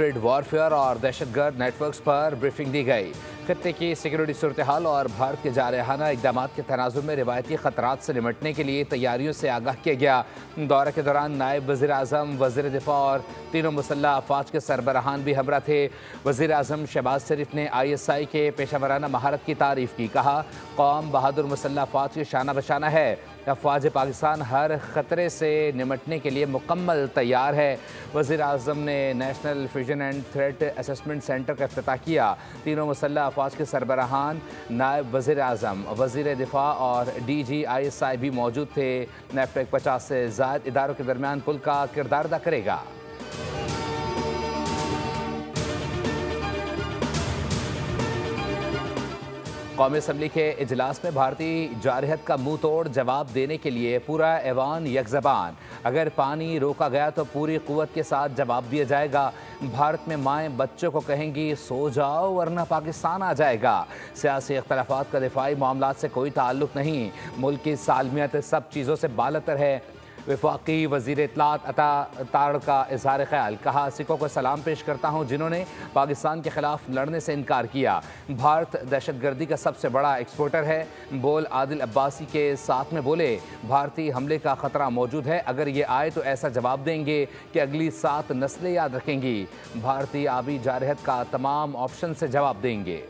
Hybrid warfare और दहशतगर्द networks पर briefing दी गई। खत्ते की सिक्योरिटी सूरत हाल और भारत के जारहाना इकदाम के तनाजुर में रिवायती खतरात से निपटने के लिए तैयारियों से आगाह किया गया। दौरे के दौरान नायब वज़ीर आज़म, वज़ीर दिफा और तीनों मुसल्लह अफवाज के सरबराहान भी हमरा थे। वज़ीर आज़म शहबाज शरीफ ने ISI के पेशावराना महारत की तारीफ की। कहा, कौम बहादुर मुसल्लह अफवाज की शाना बशाना है। अफवाज पाकिस्तान हर खतरे से निपटने के लिए मुकम्मल तैयार है। वज़ीर आज़म ने national fusion and threat assessment centre का इफ्तिताह किया। तीनों मुसल्लह अफवाज के सरबराहान, नायब वज़ीर आज़म, वज़ीर दिफा और DG ISI भी मौजूद थे। नेफटेक 50 से ज़ायद इदारों के दरमियान पुल का किरदार अदा करेगा। कौमी असम्बली के इजलास में भारतीय जारहत का मुंह तोड़ जवाब देने के लिए पूरा ऐवान यकज़बान। अगर पानी रोका गया तो पूरी कुव्वत के साथ जवाब दिया जाएगा। भारत में माएँ बच्चों को कहेंगी सो जाओ वरना पाकिस्तान आ जाएगा। सियासी इख्तलाफात का दिफाई मामलात से कोई ताल्लुक़ नहीं। मुल्क की सालमियत सब चीज़ों से बालतर है। वफाकी वज़ीर इत्तलात अता ताड़ का इजहार ख्याल। कहा, सिखों को सलाम पेश करता हूँ जिन्होंने पाकिस्तान के खिलाफ लड़ने से इनकार किया। भारत दहशतगर्दी का सबसे बड़ा एक्सपोर्टर है। बोल आदिल अब्बासी के साथ में बोले, भारतीय हमले का ख़तरा मौजूद है। अगर ये आए तो ऐसा जवाब देंगे कि अगली 7 नस्लें याद रखेंगी। भारतीय आबी जारहत का तमाम ऑप्शन से जवाब देंगे।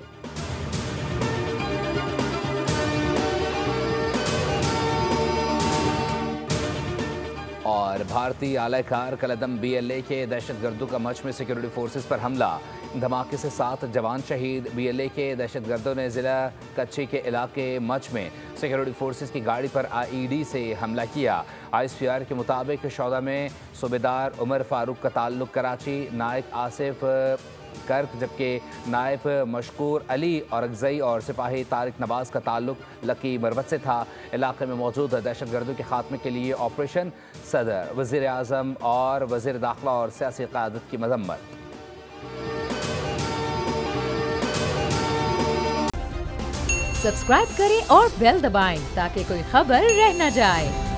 और भारतीय आलाकार कलदम BLA के दहशतगर्दों का मच में सिक्योरिटी फोर्सेस पर हमला। धमाके से 7 जवान शहीद। BLA के दहशतगर्दों ने ज़िला कच्ची के इलाके मच में सिक्योरिटी फोर्सेस की गाड़ी पर IED से हमला किया। ISPR के मुताबिक शौदा में सूबेदार उमर फारूक का ताल्लुक कराची, नायक आसिफ कर्क, जबकि नायब मशकूर अली औरकजई और सिपाही तारिक नवाज का ताल्लुक लकी मरवत से था। इलाके में मौजूद दहशतगर्दों के खात्मे के लिए ऑपरेशन सदर, वज़ीर आज़म और वज़ीर दाखिला और सियासी क़यादत की मज़म्मत। सब्सक्राइब करें और बेल दबाएं ताकि कोई खबर रह न जाए।